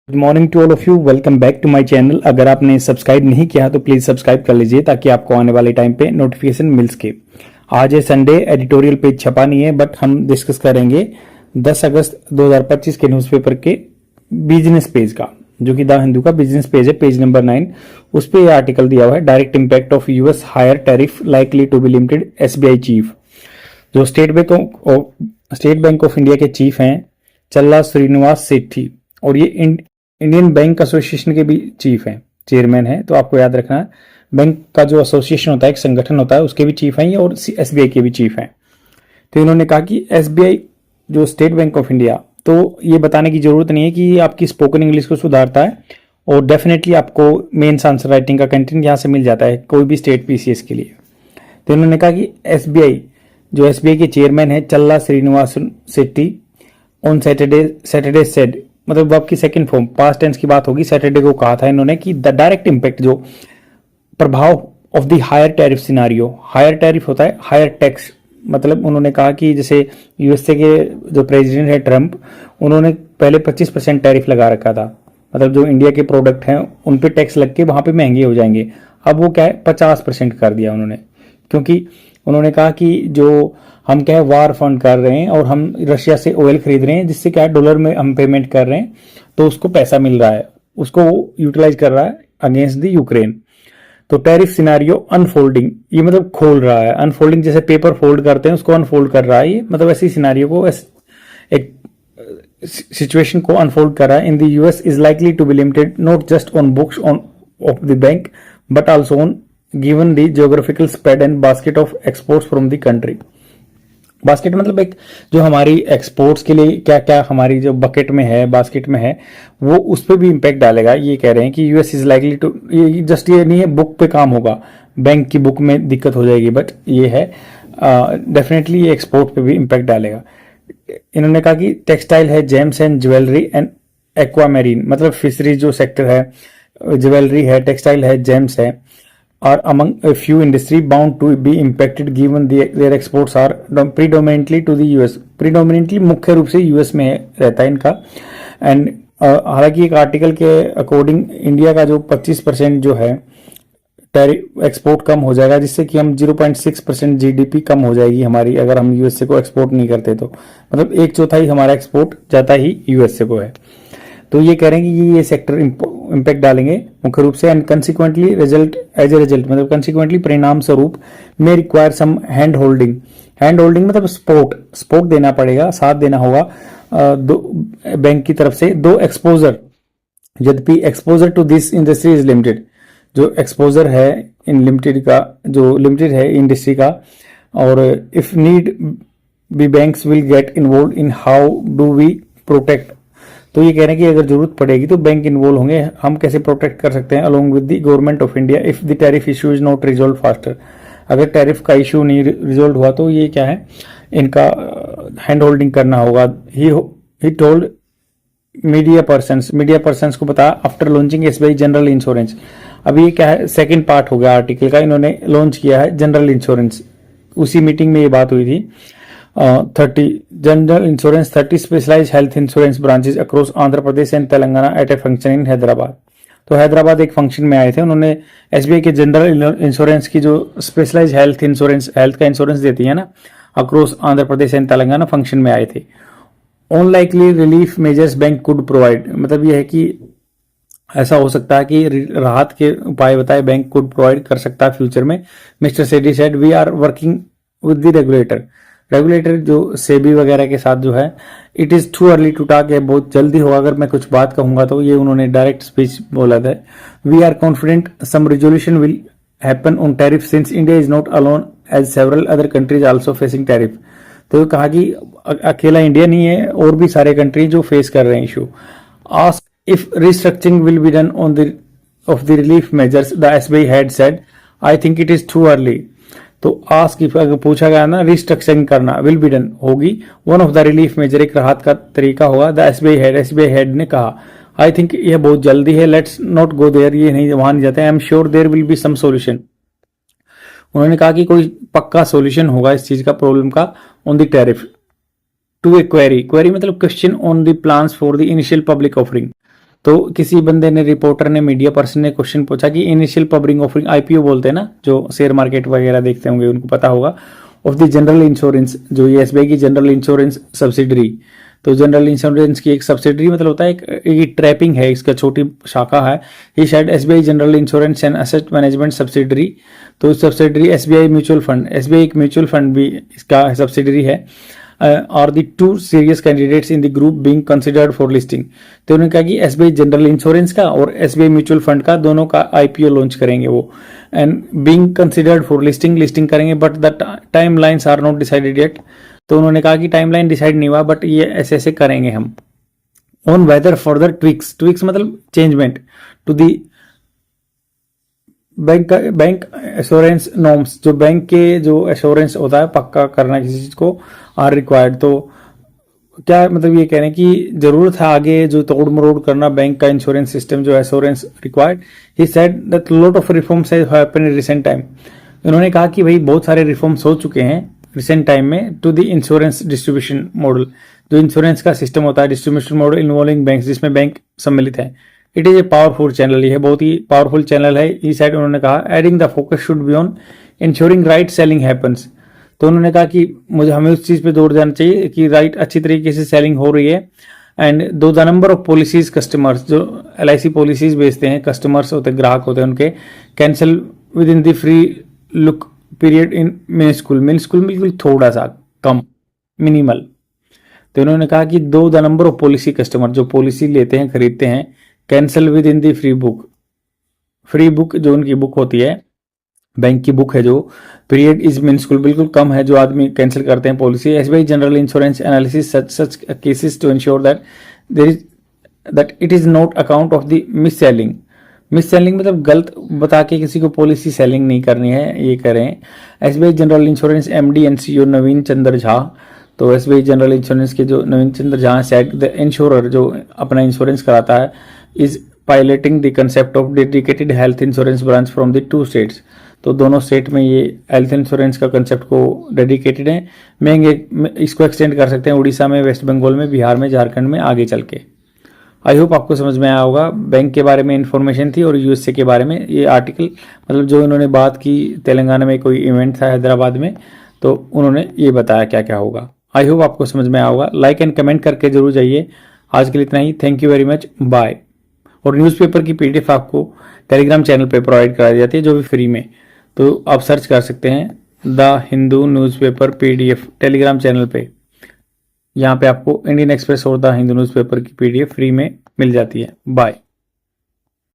Good morning to all of you. Welcome back to my channel. अगर आपने subscribe नहीं किया तो प्लीज सब्सक्राइब कर लीजिए ताकि आपको आने वाले टाइम पे नोटिफिकेशन मिल सके। आज है संडे, एडिटोरियल पेज छपा नहीं है बट हम डिस्कस करेंगे 10 अगस्त 2025 के न्यूज़पेपर के बिजनेस पेज का, जो कि द हिंदू का बिजनेस पेज है, पेज नंबर 9। उस पर यह आर्टिकल दिया हुआ है, direct impact of US higher tariff likely to be limited. SBI chief, जो स्टेट बैंक ऑफ इंडिया के चीफ हैं चल्ला श्रीनिवास सेठी, और ये इंडियन बैंक एसोसिएशन के भी चीफ हैं, चेयरमैन हैं। तो आपको याद रखना है, बैंक का जो एसोसिएशन होता है, एक संगठन होता है, उसके भी चीफ हैं और एसबीआई के भी चीफ हैं। तो इन्होंने कहा कि एसबीआई जो स्टेट बैंक ऑफ इंडिया, तो ये बताने की जरूरत नहीं है कि आपकी स्पोकन इंग्लिश को सुधारता है, और डेफिनेटली आपको मेंस आंसर राइटिंग का कंटेंट यहाँ से मिल जाता है कोई भी स्टेट पीसीएस के लिए। तो इन्होंने कहा कि एसबीआई के चेयरमैन है Challa Srinivas Setty on Saturday said, मतलब आपकी सेकंड फॉर्म पास्ट टेंस की बात होगी, सैटरडे को कहा था इन्होंने कि द डायरेक्ट इंपैक्ट, जो प्रभाव of the higher tariff scenario, higher tariff होता है हायर टैक्स, मतलब उन्होंने कहा कि जैसे यूएसए के जो प्रेसिडेंट है ट्रंप, उन्होंने पहले 25% टैरिफ लगा रखा था, मतलब जो इंडिया के प्रोडक्ट हैं उन पे टैक्स लग के वहां पे महंगे हो जाएंगे। अब वो क्या है 50% कर दिया उन्होंने, क्योंकि उन्होंने कहा कि जो हम क्या है वार फंड कर रहे हैं और हम रशिया से ऑयल खरीद रहे हैं, जिससे क्या है डॉलर में हम पेमेंट कर रहे हैं, तो उसको पैसा मिल रहा है, उसको यूटिलाइज कर रहा है अगेंस्ट द यूक्रेन। तो टैरिफ सिनारियो अनफोल्डिंग, ये मतलब खोल रहा है, अनफोल्डिंग जैसे पेपर फोल्ड करते हैं उसको अनफोल्ड कर रहा है, ये मतलब ऐसी सिनारियो को, एक सिचुएशन को अनफोल्ड कर रहा है। In the US is likely to be limited not just on books on of the bank but also on given the geographical spread and basket of exports from the country. Basket मतलब एक जो हमारी exports के लिए क्या क्या हमारी जो बकेट में है, बास्केट में है, वो उस पर भी इम्पैक्ट डालेगा। ये कह रहे हैं कि यूएस इज लाइकली टू, ये जस्ट ये नहीं है बुक पे काम होगा, बैंक की बुक में दिक्कत हो जाएगी, बट ये है डेफिनेटली ये एक्सपोर्ट पे भी इम्पैक्ट डालेगा। इन्होंने कहा कि टेक्सटाइल है, James and jewellery and aqua marine, मतलब फिशरी जो सेक्टर है, ज्वेलरी है, टेक्सटाइल है, जेम्स है, are among a few industry bound to be impacted given their exports are predominantly to the US, predominantly मुख्य रूप से यूएस में रहता है इनका। एंड हालांकि एक आर्टिकल के अकॉर्डिंग इंडिया का जो 25% जो है टैरिफ एक्सपोर्ट कम हो जाएगा, जिससे कि हम 0.6% जीडीपी कम हो जाएगी हमारी, अगर हम यूएसए को एक्सपोर्ट नहीं करते तो, मतलब 1/4 हमारा एक्सपोर्ट जाता ही यूएसए को है। तो ये कह रहे हैं कि ये सेक्टर इम्पैक्ट डालेंगे मुख्य रूप से, and consequently result as a result, मतलब कंसिक्वेंटली परिणाम स्वरूप में रिक्वायर सम हैंड होल्डिंग मतलब सपोर्ट देना पड़ेगा, साथ देना होगा दो बैंक की तरफ से, दो एक्सपोजर, यद्यपि exposure to this industry is limited, जो एक्सपोजर है इन लिमिटेड का, जो लिमिटेड है इंडस्ट्री का, और if need be banks will get involve in how do we protect. तो ये कह रहे हैं कि अगर जरूरत पड़ेगी तो बैंक इन्वॉल्व होंगे, हम कैसे प्रोटेक्ट कर सकते हैं along with the government of India if the tariff issue is not resolve faster. अगर टैरिफ का इशू नहीं रिजॉल्व हुआ तो ये क्या है, इनका हैंड होल्डिंग करना होगा। ही टोल्ड मीडिया पर्सन्स को बताया after launching SBI general insurance. अभी ये क्या है, सेकेंड पार्ट हो गया आर्टिकल का, इन्होंने लॉन्च किया है जनरल इंश्योरेंस, उसी मीटिंग में ये बात हुई थी। 30 general insurance, 30 specialize health insurance branches across Andhra Pradesh and Telangana at a function in Hyderabad. तो हैदराबाद एक फंक्शन में आए थे, उन्होंने एसबीआई के जनरल इंश्योरेंस की जो स्पेशलाइज हेल्थ का इंश्योरेंस देती है ना, across Andhra Pradesh and Telangana function में आए थे। On likely relief measures bank could provide, मतलब यह है कि ऐसा हो सकता है कि राहत के उपाय बताए बैंक कुड प्रोवाइड कर सकता है फ्यूचर में। Mister Sethi said we are working with the regulator जो सेबी वगैरह के साथ जो है, it is too early to talk, है बहुत जल्दी होगा अगर मैं कुछ बात कहूंगा तो, ये उन्होंने डायरेक्ट स्पीच बोला था। We are confident some resolution will happen on tariff since India is not alone as several other countries also facing tariff. तो कहा कि अकेला इंडिया नहीं है, और भी सारे कंट्री जो फेस कर रहे हैं issue. Ask if restructuring will be done on the of the relief measures, the SBI had said I think it is too early. तो आस्क इफ अगर पूछा गया ना, रिस्ट्रक्चरिंग करना विल बी डन होगी, one of the relief major एक राहत का तरीका होगा। द एसबीआई हेड ने कहा आई थिंक यह बहुत जल्दी है, लेट्स नॉट गो देयर, ये नहीं वहां नहीं जाते, I am sure there will be some solution. उन्होंने कहा कि कोई पक्का सॉल्यूशन होगा इस चीज का, प्रॉब्लम का, on the tariff. To a query मतलब question on the plans for the initial public offering, तो किसी बंदे ने, रिपोर्टर ने, मीडिया पर्सन ने क्वेश्चन पूछा कि इनिशियल पब्लिक ऑफरिंग, आईपीओ बोलते हैं ना, जो शेयर मार्केट वगैरह देखते होंगे उनको पता होगा, ऑफ द जनरल इंश्योरेंस, जो ये एसबीआई की जनरल इंश्योरेंस सब्सिडरी। तो जनरल इंश्योरेंस की एक सब्सिडरी मतलब होता है एक ट्रैपिंग है, इसका छोटी शाखा है ये शायद SBI general insurance and asset management subsidiary. तो subsidiary SBI mutual fund, SBI एक म्यूचुअल फंड भी इसका सब्सिडरी है। और the two serious candidates in the group being considered for listing. तो उन्होंने कहा कि एसबीआई जनरल इंश्योरेंस का और एसबीआई म्यूचुअल फंड का दोनों का आईपीओ लॉन्च करेंगे वो, and being considered for listing करेंगे, but the time lines are not decided yet. तो उन्होंने कहा कि टाइमलाइन डिसाइड नहीं हुआ, बट ये ऐसे ऐसे करेंगे हम। ऑन वेदर फर्दर ट्विक्स मतलब चेंजमेंट to the bank assurance norms, जो बैंक के जो एश्योरेंस होता है पक्का करना किसी चीज को, आर रिक्वायर्ड। तो क्या मतलब ये कह रहे हैं कि जरूरत है आगे जो तोड़ मरोड़ करना बैंक का इंश्योरेंस सिस्टम, जो assurance required. He said that lot of reforms have happened in recent time. उन्होंने कहा कि भाई बहुत सारे रिफॉर्म्स हो चुके हैं रिसेंट टाइम में to the insurance distribution model, जो इंश्योरेंस का सिस्टम होता है डिस्ट्रीब्यूशन मॉडल इन्वॉल्विंग बैंक, जिसमें बैंक सम्मिलित है। It is a powerful channel, ये बहुत ही पावरफुल चैनल है। इस साइड उन्होंने कहा adding the focus should be on ensuring right selling happens. तो उन्होंने कहा कि हमें उस चीज पे जोर देना चाहिए कि राइट अच्छी तरीके से सेलिंग हो रही है। एंड दो the number of policies customers, जो LIC पॉलिसीज बेचते हैं, कस्टमर्स होते हैं, ग्राहक होते हैं उनके, cancel within the free look period in minuscule बिल्कुल थोड़ा सा कम, मिनिमल। तो इन्होंने कहा कि दो the number of policy customer, जो पॉलिसी लेते हैं खरीदते हैं, cancel with in the free book जो उनकी बुक होती है, बैंक की बुक है, जो पीरियड इज मिनिस्कुल बिल्कुल कम है, जो आदमी कैंसिल करते हैं policy. SBI general insurance analysis such cases to ensure that it is not account of the mis selling मतलब गलत बता के किसी को पॉलिसी सेलिंग नहीं करनी है, ये करें। SBI general insurance MD and CEO नवीन चंद्र झा। तो एसबीआई जनरल इंश्योरेंस के जो नवीन Chandra Jha said the insurer, जो अपना इंश्योरेंस कराता है, is piloting the concept of dedicated health insurance branch from the 2 states. तो दोनों स्टेट में ये हेल्थ इंश्योरेंस का कंसेप्ट को डेडिकेटेड है। इसको एक्सटेंड कर सकते हैं उड़ीसा में, वेस्ट बंगाल में, बिहार में, झारखंड में आगे चल के। आई होप आपको समझ में आया होगा। बैंक के बारे में इन्फॉर्मेशन थी और यूएसए के बारे में ये आर्टिकल, मतलब जो इन्होंने बात की, तेलंगाना में कोई इवेंट था हैदराबाद में, तो उन्होंने ये बताया क्या क्या होगा। आई होप आपको समझ में आया होगा। लाइक एंड कमेंट करके जरूर जाइए। आज के लिए इतना ही। Thank you very much, bye. और न्यूज़पेपर की PDF आपको टेलीग्राम चैनल पे प्रोवाइड कराई जाती है, जो भी फ्री में। तो आप सर्च कर सकते हैं the Hindu newspaper PDF Telegram channel पे। यहाँ पे आपको इंडियन एक्सप्रेस और द हिंदू न्यूज़पेपर की PDF फ्री में मिल जाती है। बाय।